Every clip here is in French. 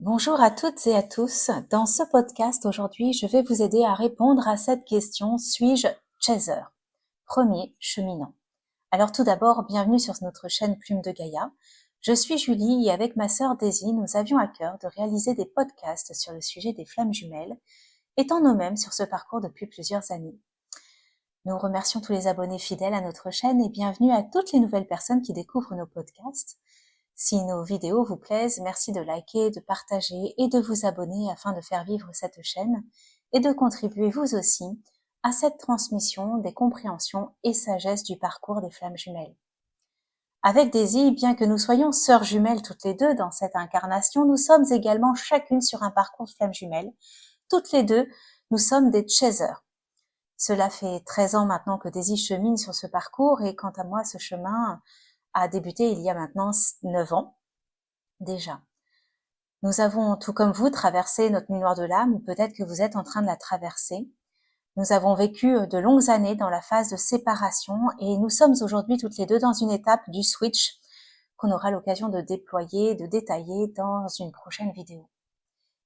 Bonjour à toutes et à tous. Dans ce podcast aujourd'hui, je vais vous aider à répondre à cette question: suis-je chaser? Premier cheminant. Alors tout d'abord, bienvenue sur notre chaîne Plume de Gaïa. Je suis Julie et avec ma sœur Daisy, nous avions à cœur de réaliser des podcasts sur le sujet des flammes jumelles, étant nous-mêmes sur ce parcours depuis plusieurs années. Nous remercions tous les abonnés fidèles à notre chaîne et bienvenue à toutes les nouvelles personnes qui découvrent nos podcasts. Si nos vidéos vous plaisent, merci de liker, de partager et de vous abonner afin de faire vivre cette chaîne et de contribuer vous aussi à cette transmission des compréhensions et sagesses du parcours des flammes jumelles. Avec Daisy, bien que nous soyons sœurs jumelles toutes les deux dans cette incarnation, nous sommes également chacune sur un parcours de flammes jumelles. Toutes les deux, nous sommes des chasers. Cela fait 13 ans maintenant que Daisy chemine sur ce parcours et quant à moi, ce chemin a débuté il y a maintenant 9 ans déjà. Nous avons, tout comme vous, traversé notre nuit noire de l'âme, ou peut-être que vous êtes en train de la traverser. Nous avons vécu de longues années dans la phase de séparation et nous sommes aujourd'hui toutes les deux dans une étape du switch qu'on aura l'occasion de déployer, de détailler dans une prochaine vidéo.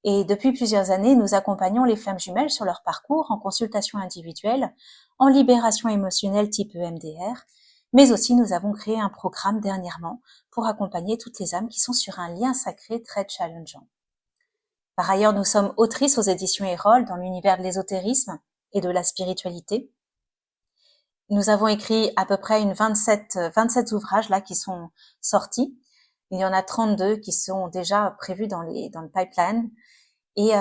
Et depuis plusieurs années, nous accompagnons les flammes jumelles sur leur parcours en consultation individuelle, en libération émotionnelle type EMDR, mais aussi nous avons créé un programme dernièrement pour accompagner toutes les âmes qui sont sur un lien sacré très challengeant. Par ailleurs, nous sommes autrices aux éditions Erol dans l'univers de l'ésotérisme et de la spiritualité. Nous avons écrit à peu près 27 ouvrages là qui sont sortis. Il y en a 32 qui sont déjà prévus dans le pipeline. Et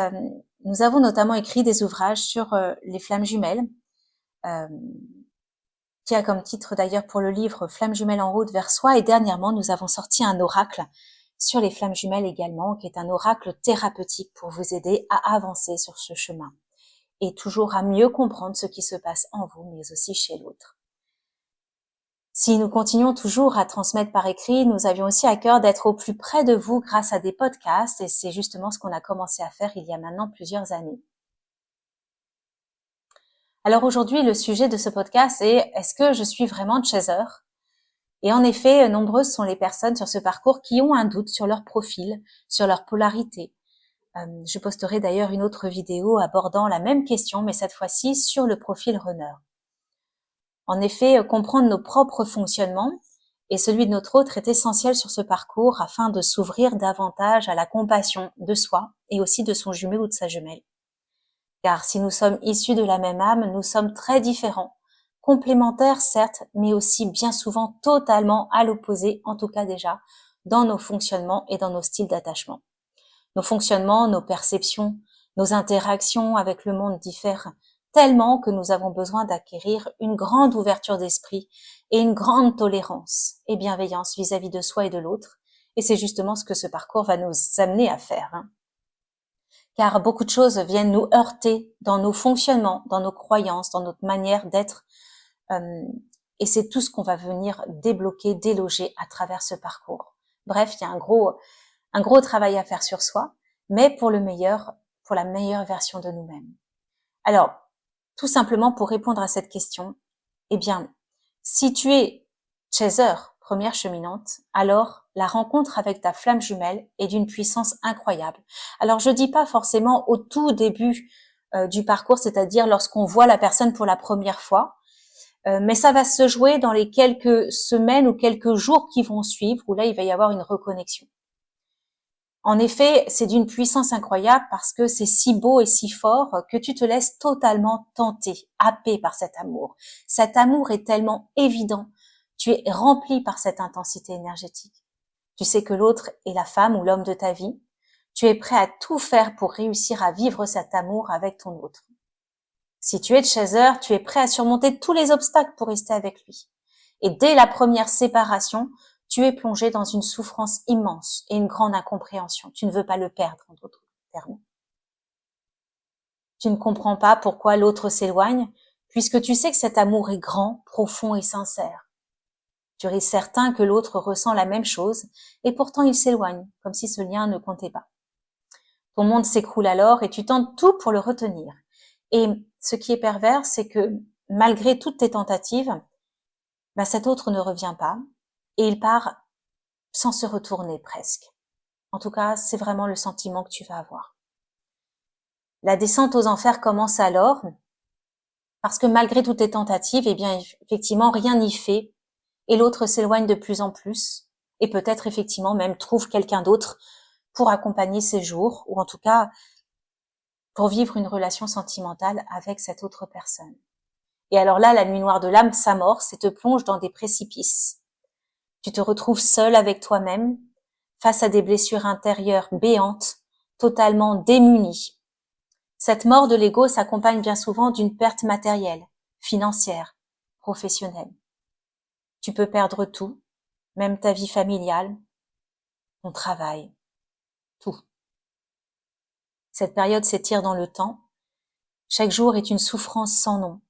nous avons notamment écrit des ouvrages sur les flammes jumelles, qui a comme titre d'ailleurs pour le livre Flammes jumelles en route vers soi. Et dernièrement, nous avons sorti un oracle sur les flammes jumelles également, qui est un oracle thérapeutique pour vous aider à avancer sur ce chemin et toujours à mieux comprendre ce qui se passe en vous, mais aussi chez l'autre. Si nous continuons toujours à transmettre par écrit, nous avions aussi à cœur d'être au plus près de vous grâce à des podcasts, et c'est justement ce qu'on a commencé à faire il y a maintenant plusieurs années. Alors aujourd'hui, le sujet de ce podcast est: est-ce que je suis vraiment chaser? Et en effet, nombreuses sont les personnes sur ce parcours qui ont un doute sur leur profil, sur leur polarité. Je posterai d'ailleurs une autre vidéo abordant la même question, mais cette fois-ci sur le profil runner. En effet, comprendre nos propres fonctionnements et celui de notre autre est essentiel sur ce parcours afin de s'ouvrir davantage à la compassion de soi et aussi de son jumeau ou de sa jumelle. Car si nous sommes issus de la même âme, nous sommes très différents, complémentaires certes, mais aussi bien souvent totalement à l'opposé, en tout cas déjà, dans nos fonctionnements et dans nos styles d'attachement. Nos fonctionnements, nos perceptions, nos interactions avec le monde diffèrent tellement que nous avons besoin d'acquérir une grande ouverture d'esprit et une grande tolérance et bienveillance vis-à-vis de soi et de l'autre. Et c'est justement ce que ce parcours va nous amener à faire. Car beaucoup de choses viennent nous heurter dans nos fonctionnements, dans nos croyances, dans notre manière d'être. Et c'est tout ce qu'on va venir débloquer, déloger à travers ce parcours. Bref, il y a un gros travail à faire sur soi, mais pour le meilleur, pour la meilleure version de nous-mêmes. Alors, tout simplement pour répondre à cette question, eh bien, si tu es chaser, première cheminante, alors la rencontre avec ta flamme jumelle est d'une puissance incroyable. Alors, je dis pas forcément au tout début du parcours, c'est-à-dire lorsqu'on voit la personne pour la première fois, mais ça va se jouer dans les quelques semaines ou quelques jours qui vont suivre, où là, il va y avoir une reconnexion. En effet, c'est d'une puissance incroyable parce que c'est si beau et si fort que tu te laisses totalement tenter, happé par cet amour. Cet amour est tellement évident. Tu es rempli par cette intensité énergétique. Tu sais que l'autre est la femme ou l'homme de ta vie. Tu es prêt à tout faire pour réussir à vivre cet amour avec ton autre. Si tu es chaser, tu es prêt à surmonter tous les obstacles pour rester avec lui. Et dès la première séparation, tu es plongé dans une souffrance immense et une grande incompréhension. Tu ne veux pas le perdre, en d'autres termes. Tu ne comprends pas pourquoi l'autre s'éloigne, puisque tu sais que cet amour est grand, profond et sincère. Tu es certain que l'autre ressent la même chose, et pourtant il s'éloigne, comme si ce lien ne comptait pas. Ton monde s'écroule alors et tu tentes tout pour le retenir. Et ce qui est pervers, c'est que malgré toutes tes tentatives, cet autre ne revient pas et il part sans se retourner presque. En tout cas, c'est vraiment le sentiment que tu vas avoir. La descente aux enfers commence alors, parce que malgré toutes tes tentatives, eh bien, effectivement, rien n'y fait, et l'autre s'éloigne de plus en plus, et peut-être effectivement même trouve quelqu'un d'autre pour accompagner ses jours, ou en tout cas, pour vivre une relation sentimentale avec cette autre personne. Et alors là, la nuit noire de l'âme s'amorce et te plonge dans des précipices. Tu te retrouves seul avec toi-même, face à des blessures intérieures béantes, totalement démunies. Cette mort de l'ego s'accompagne bien souvent d'une perte matérielle, financière, professionnelle. Tu peux perdre tout, même ta vie familiale, ton travail, tout. Cette période s'étire dans le temps. Chaque jour est une souffrance sans nom.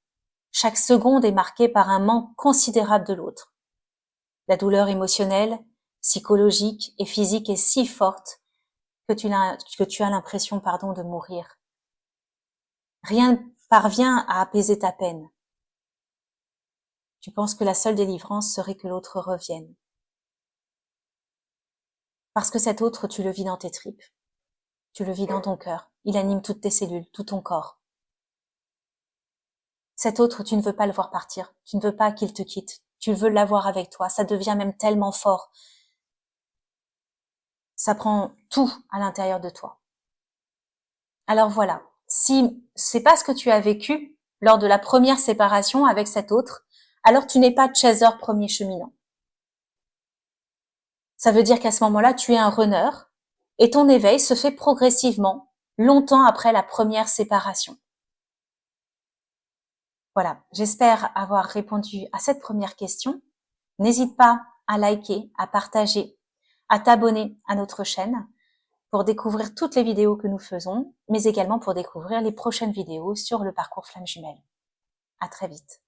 Chaque seconde est marquée par un manque considérable de l'autre. La douleur émotionnelle, psychologique et physique est si forte que tu as l'impression, de mourir. Rien ne parvient à apaiser ta peine. Tu penses que la seule délivrance serait que l'autre revienne. Parce que cet autre, tu le vis dans tes tripes. Tu le vis dans ton cœur. Il anime toutes tes cellules, tout ton corps. Cet autre, tu ne veux pas le voir partir. Tu ne veux pas qu'il te quitte. Tu veux l'avoir avec toi. Ça devient même tellement fort. Ça prend tout à l'intérieur de toi. Alors voilà. Si c'est pas ce que tu as vécu lors de la première séparation avec cet autre, alors tu n'es pas chaser premier cheminant. Ça veut dire qu'à ce moment-là, tu es un runner et ton éveil se fait progressivement, longtemps après la première séparation. Voilà, j'espère avoir répondu à cette première question. N'hésite pas à liker, à partager, à t'abonner à notre chaîne pour découvrir toutes les vidéos que nous faisons, mais également pour découvrir les prochaines vidéos sur le parcours Flamme Jumelle. À très vite.